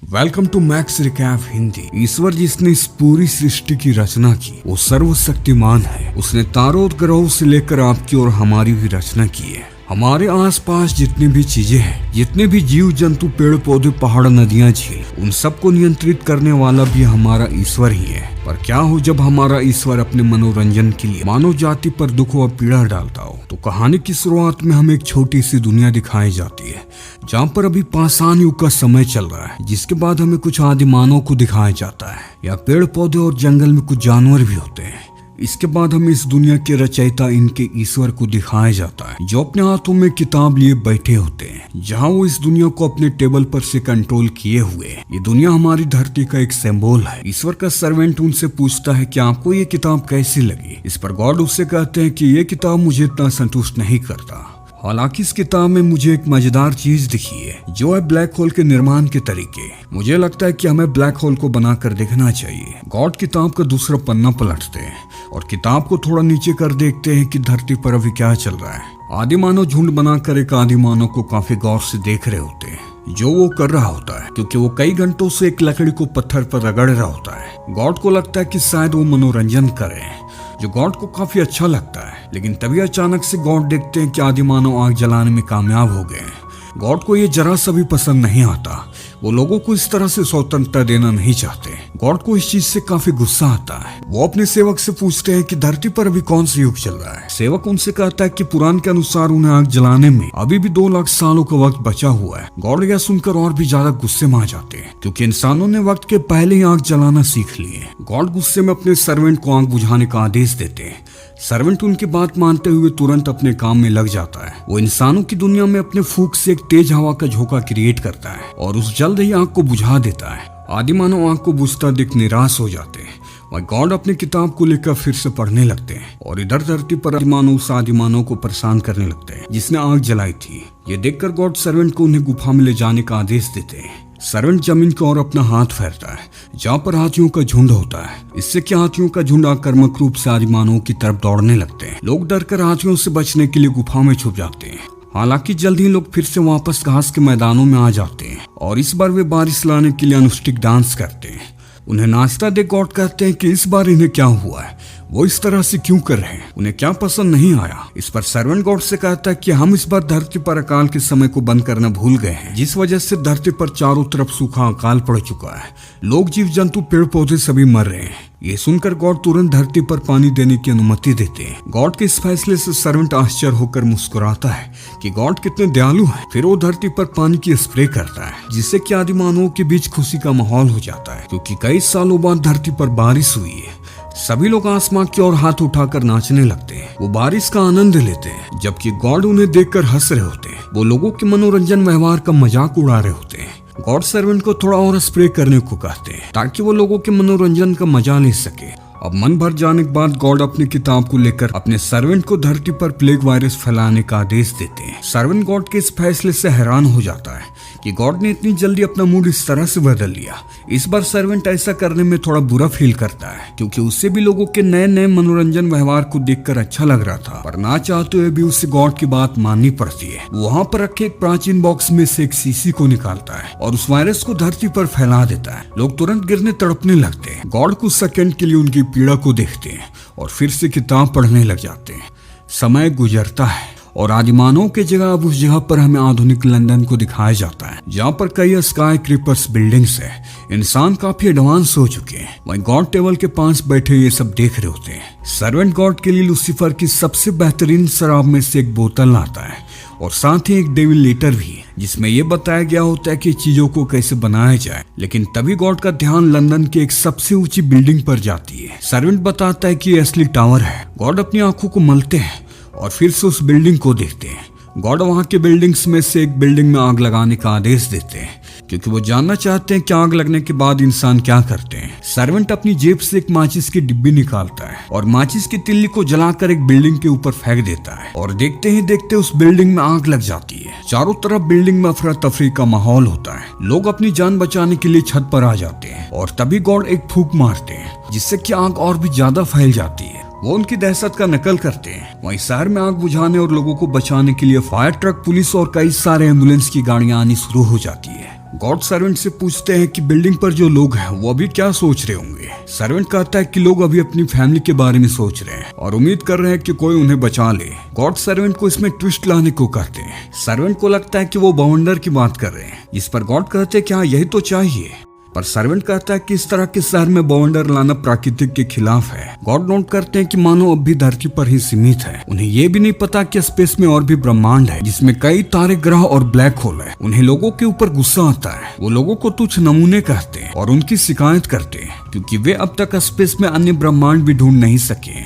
Welcome to Max recap Hindi. ईश्वर जिसने इस पूरी सृष्टि की रचना की वो सर्वशक्तिमान है। उसने तारों और ग्रहों से लेकर आपकी और हमारी भी रचना की है। हमारे आसपास जितनी भी चीजें हैं, जितने भी जीव जंतु, पेड़ पौधे, पहाड़, नदियां, झील, उन सबको नियंत्रित करने वाला भी हमारा ईश्वर ही है। पर क्या हो जब हमारा ईश्वर अपने मनोरंजन के लिए मानव जाति पर दुख व पीड़ा डालता हो। तो कहानी की शुरुआत में हमें एक छोटी सी दुनिया दिखाई जाती है जहाँ पर अभी पाषाण युग का समय चल रहा है, जिसके बाद हमें कुछ आदिमानव को दिखाया जाता है। या पेड़ पौधे और जंगल में कुछ जानवर भी होते हैं। इसके बाद हमें इस दुनिया के रचयिता इनके ईश्वर को दिखाया जाता है, जो अपने हाथों में किताब लिए बैठे होते हैं, जहां वो इस दुनिया को अपने टेबल पर से कंट्रोल किए हुए हैं। ये दुनिया हमारी धरती का एक सिंबल है। ईश्वर का सर्वेंट उनसे पूछता है कि आपको ये किताब कैसी लगी। इस पर गॉड उससे कहते हैं कि ये किताब मुझे इतना संतुष्ट नहीं करता। हालांकि इस किताब में मुझे एक मजेदार चीज दिखी है, जो है ब्लैक होल के निर्माण के तरीके। मुझे लगता है कि हमें ब्लैक होल को बनाकर देखना चाहिए। गॉड किताब का दूसरा पन्ना पलटते हैं और किताब को थोड़ा नीचे कर देखते हैं कि धरती पर अभी क्या चल रहा है। आदिमानव झुंड बनाकर एक आदिमानव को काफी गौर से देख रहे होते हैं, जो वो कर रहा होता है, क्योंकि वो कई घंटों से एक लकड़ी को पत्थर पर रगड़ रहा होता है। गॉड को लगता है कि शायद वो मनोरंजन करे, जो गॉड को काफी अच्छा लगता है। लेकिन तभी अचानक से गॉड देखते हैं कि आदिमानव आग जलाने में कामयाब हो गए हैं। गॉड को ये जरा सा भी पसंद नहीं आता। वो लोगों को इस तरह से स्वतंत्रता देना नहीं चाहते। गॉड को इस चीज से काफी गुस्सा आता है। वो अपने सेवक से पूछते हैं कि धरती पर अभी कौन सा युग चल रहा है। सेवक उनसे कहता है कि पुराण के अनुसार उन्हें आग जलाने में अभी भी 2 लाख सालों का वक्त बचा हुआ है। गॉड यह सुनकर और भी ज्यादा गुस्से में आ जाते हैं, क्योंकि इंसानों ने वक्त के पहले ही आग जलाना सीख लिए। गॉड गुस्से में अपने सर्वेंट को आग बुझाने का आदेश देते हैं। सर्वेंट उनकी बात मानते हुए तुरंत अपने काम में लग जाता है। वो इंसानों की दुनिया में अपने फूंक से एक तेज हवा का झोंका क्रिएट करता है और उस जल्द ही आग को बुझा देता है। आदिमानव आग को बुझता देख निराश हो जाते हैं। वह गॉड अपनी किताब को लेकर फिर से पढ़ने लगते हैं और इधर धरती पर आदिमानव को परेशान करने लगते हैं, जिसने आग जलाई थी। ये देखकर गॉड सर्वेंट को उन्हें गुफा में ले जाने का आदेश देते हैं। सर्वेंट जमीन की ओर अपना हाथ फेरता है, जहाँ पर हाथियों का झुंड होता है। इससे क्या हाथियों का झुंड आक्रामक रूप से आदिमानवों की तरफ दौड़ने लगते हैं। लोग डरकर हाथियों से बचने के लिए गुफा में छुप जाते हैं। हालांकि जल्द ही लोग फिर से वापस घास के मैदानों में आ जाते हैं और इस बार वे बारिश लाने के लिए अनुष्ठिक डांस करते हैं। उन्हें नाश्ता दे गॉड कहते हैं कि इस बार इन्हें क्या हुआ है, वो इस तरह से क्यों कर रहे हैं, उन्हें क्या पसंद नहीं आया। इस पर सर्वेंट गॉड से कहता है कि हम इस बार धरती पर अकाल के समय को बंद करना भूल गए हैं, जिस वजह से धरती पर चारों तरफ सूखा अकाल पड़ चुका है। लोग, जीव जंतु, पेड़ पौधे सभी मर रहे हैं। ये सुनकर गॉड तुरंत धरती पर पानी देने की अनुमति देते हैं। गॉड के इस फैसले से सर्वेंट आश्चर्य होकर मुस्कुराता है कि गॉड कितने दयालु हैं। फिर वो धरती पर पानी की स्प्रे करता है, जिससे कि आदिमानवों के बीच खुशी का माहौल हो जाता है, क्योंकि कई सालों बाद धरती पर बारिश हुई है। सभी लोग आसमान की ओर हाथ उठाकर नाचने लगते हैं। वो बारिश का आनंद लेते हैं, जबकि गॉड उन्हें देखकर हंस रहे होते हैं। वो लोगों के मनोरंजन व्यवहार का मजाक उड़ा रहे होते हैं। गॉड सर्वेंट को थोड़ा और स्प्रे करने को कहते हैं, ताकि वो लोगों के मनोरंजन का मजा ले सके। अब मन भर जाने के बाद गॉड अपनी किताब को लेकर अपने सर्वेंट को धरती पर प्लेग वायरस फैलाने का आदेश देते हैं। सर्वेंट गॉड के इस फैसले से हैरान हो जाता है कि गॉड ने इतनी जल्दी अपना मूड इस तरह से बदल लिया। इस बार सर्वेंट ऐसा करने में थोड़ा बुरा फील करता है, क्योंकि उससे भी लोगों के नए नए मनोरंजन व्यवहार को देखकर अच्छा लग रहा था। पर ना चाहते हुए भी उसे गॉड की बात माननी पड़ती है। वहाँ पर रखे एक प्राचीन बॉक्स में से एक शीशी को निकालता है और उस वायरस को धरती पर फैला देता है। लोग तुरंत गिरने तड़पने लगते हैं। गॉड कुछ सेकंड के लिए उनकी पीड़ा को देखते हैं और फिर से किताब पढ़ने लग जाते हैं। समय गुजरता है और आदिमानव के जगह अब उस जगह पर हमें आधुनिक लंदन को दिखाया जाता है, जहाँ पर कई स्काई क्रीपर्स बिल्डिंग्स है। इंसान काफी एडवांस हो चुके हैं। वहीं गॉड टेबल के पास बैठे ये सब देख रहे होते हैं। सर्वेंट गॉड के लिए लूसीफर की सबसे बेहतरीन शराब में से एक बोतल लाता है और साथ ही एक डेविल लेटर भी, जिसमें यह बताया गया होता है कि चीजों को कैसे बनाया जाए। लेकिन तभी गॉड का ध्यान लंदन के एक सबसे ऊंची बिल्डिंग पर जाती है। सर्वेंट बताता है कि ये असली टावर है। गॉड अपनी आंखों को मलते हैं और फिर से उस बिल्डिंग को देखते हैं। गॉड वहां के बिल्डिंग्स में से एक बिल्डिंग में आग लगाने का आदेश देते हैं, क्योंकि वो जानना चाहते हैं कि आग लगने के बाद इंसान क्या करते हैं। सर्वेंट अपनी जेब से एक माचिस की डिब्बी निकालता है और माचिस की तिल्ली को जलाकर एक बिल्डिंग के ऊपर फेंक देता है और देखते ही देखते उस बिल्डिंग में आग लग जाती है। चारों तरफ बिल्डिंग में अफरा तफरी का माहौल होता है। लोग अपनी जान बचाने के लिए छत पर आ जाते हैं और तभी गॉड एक फूंक मारते हैं, जिससे कि आग और भी ज्यादा फैल जाती है। वो उनकी दहशत का नकल करते हैं। वहीं शहर में आग बुझाने और लोगों को बचाने के लिए फायर ट्रक, पुलिस और कई सारे एम्बुलेंस की गाड़ियां आनी शुरू हो जाती है। गॉड सर्वेंट से पूछते हैं कि बिल्डिंग पर जो लोग हैं वो अभी क्या सोच रहे होंगे। सर्वेंट कहता है कि लोग अभी अपनी फैमिली के बारे में सोच रहे हैं और उम्मीद कर रहे हैं कि कोई उन्हें बचा ले। गॉड सर्वेंट को इसमें ट्विस्ट लाने को कहते हैं। सर्वेंट को लगता है कि वो बाउंडर की बात कर रहे हैं, इस पर गॉड कहते हैं कि हाँ यही तो चाहिए, पर सर्वेंट कहता है कि इस तरह के शहर में बाउंडर लाना प्राकृतिक के खिलाफ है। गॉड नोट करते हैं कि मानव अब भी धरती पर ही सीमित है। उन्हें ये भी नहीं पता कि स्पेस में और भी ब्रह्मांड है जिसमें कई तारे, ग्रह और ब्लैक होल है। उन्हें लोगों के ऊपर गुस्सा आता है। वो लोगों को तुच्छ नमूने कहते हैं और उनकी शिकायत करते हैं क्योंकि वे अब तक स्पेस में अन्य ब्रह्मांड भी ढूंढ नहीं सके,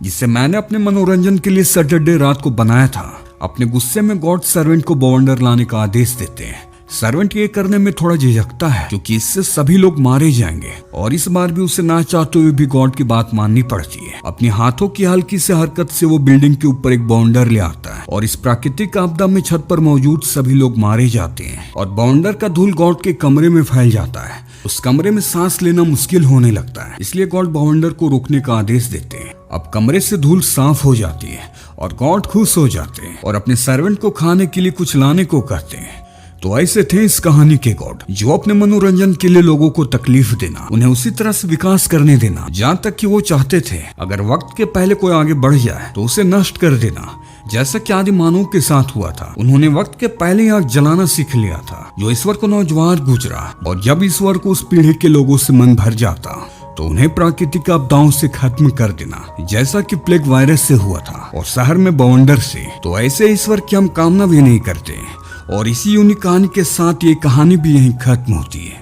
जिससे मैंने अपने मनोरंजन के लिए सैटरडे रात को बनाया था। अपने गुस्से में गॉड सर्वेंट को बाउंडर लाने का आदेश देते हैं। सर्वेंट ये करने में थोड़ा झिझकता है क्योंकि इससे सभी लोग मारे जाएंगे और इस बार भी उसे ना चाहते हुए भी गॉड की बात माननी पड़ती है। अपने हाथों की हल्की से हरकत से वो बिल्डिंग के ऊपर एक बाउंडर ले आता है और इस प्राकृतिक आपदा में छत पर मौजूद सभी लोग मारे जाते हैं और बाउंडर का धूल गॉड के कमरे में फैल जाता है। उस कमरे में सांस लेना मुश्किल होने लगता है, इसलिए गॉड बाउंडर को रोकने का आदेश देते हैं। अब कमरे से धूल साफ हो जाती है और गॉड खुश हो जाते हैं और अपने सर्वेंट को खाने के लिए कुछ लाने को कहते हैं। तो ऐसे थे इस कहानी के गॉड, जो अपने मनोरंजन के लिए लोगों को तकलीफ देना, उन्हें उसी तरह से विकास करने देना जहाँ तक कि वो चाहते थे। अगर वक्त के पहले कोई आगे बढ़ जाए तो उसे नष्ट कर देना, जैसा कि आदि मानव के साथ हुआ था। उन्होंने वक्त के पहले आग जलाना सीख लिया था, जो ईश्वर को नौजवान गुजरा। और जब ईश्वर को उस पीढ़ी के लोगों से मन भर जाता तो उन्हें प्राकृतिक आपदाओं से खत्म कर देना, जैसा कि प्लेग वायरस से हुआ था और शहर में बाउंडर से। तो ऐसे ईश्वर की हम कामना भी नहीं करते। और इसी यूनिक कहानी के साथ ये कहानी भी यहीं खत्म होती है।